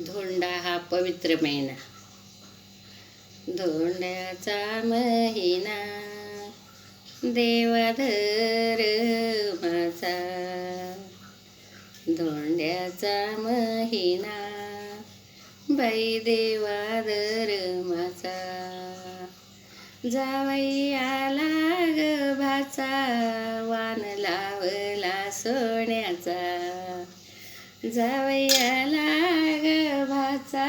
धोंडा हा पवित्र महिना, धोंड्याचा महिना देवाधर माझा, धोंड्याचा महिना बाई देवाधर माझा. जावई आला ग भाचा, वान लावला सोन्याचा. जावई आला ग भाचा,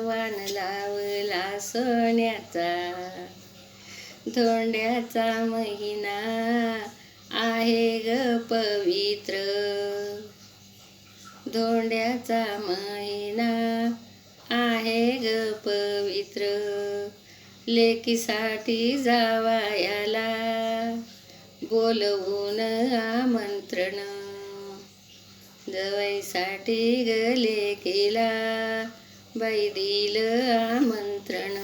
वान लावला सोन्याचा. धोंड्याचा महिना आहे ग पवित्र, धोंड्याचा महिना आहे ग पवित्र. लेकीसाठी जावयाला बोलवून आमंत्रण, जावईसाठी ग लेकीला बाई दिलं आमंत्रण.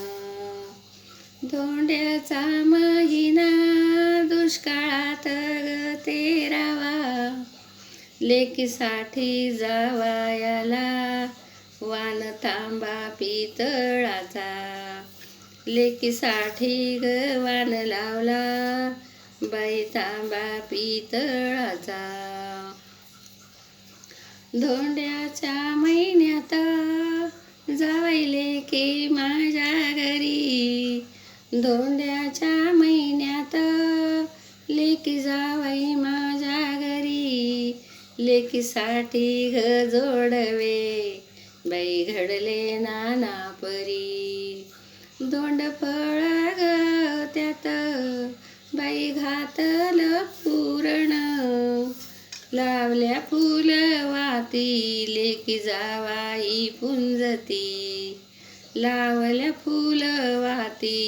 धोंड्याचा महिना दुष्काळात ग तेरावा, लेकीसाठी जावयाला वान तांबा पितळाचा. लेकीसाठी ग वान लावला बाई तांबा पितळाचा. धोंड्याच्या महिन्यात जावई लेकी माझ्या घरी, धोंड्याच्या महिन्यात लेकी जावई माझ्या घरी. लेकीसाठी ग जोडवे बाई घडले नाना परी. दोंड फळ ग त्यात बाई घातलं पुरण, लावल्या फुलवाती लेकी जावाई पुंजती. लावल्या फुलवाती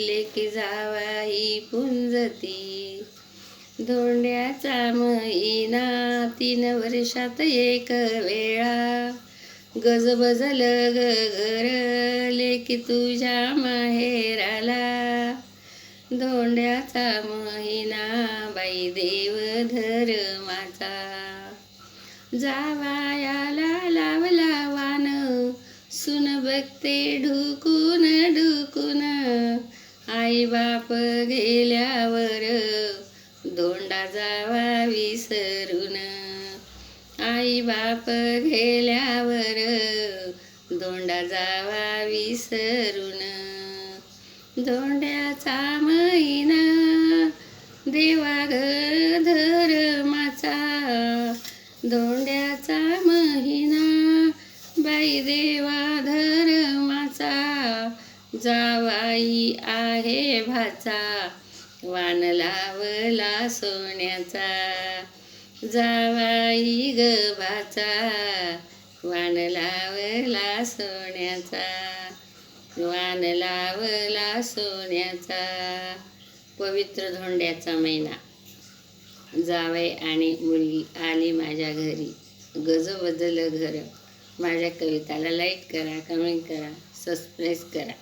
लेकी जावाई पुंजती. धोंड्याचा महिना 3 वर्षात एक वेळा, गजबजलं ग घर लेकी तुझ्या माहेराला. धोंड्याचा महिना बाई देव धर्माचा. जावयाला लावला वान, सून बघते ढुकून ढुकून. आई बाप गेल्यावर धोंडा जावा विसरून. आई बाप गेल्यावर धोंडा जावा विसरून. धोंड्याचा महिना देवा ग धर्माचा, धोंड्याचा महिना बाई देवा धर्माचा. जावाई आहे भाचा, वान लावला सोन्याचा. जावाई ग भाचा, वान लावला सोन्याचा. वान लावला सोन्याचा. पवित्र धोंड्याचा महिना. जावई आणि मुलगी आली माझ्या घरी, गजबजलं घर. माझ्या कविताला लाईक करा, कमेंट करा, सबस्क्राईब करा.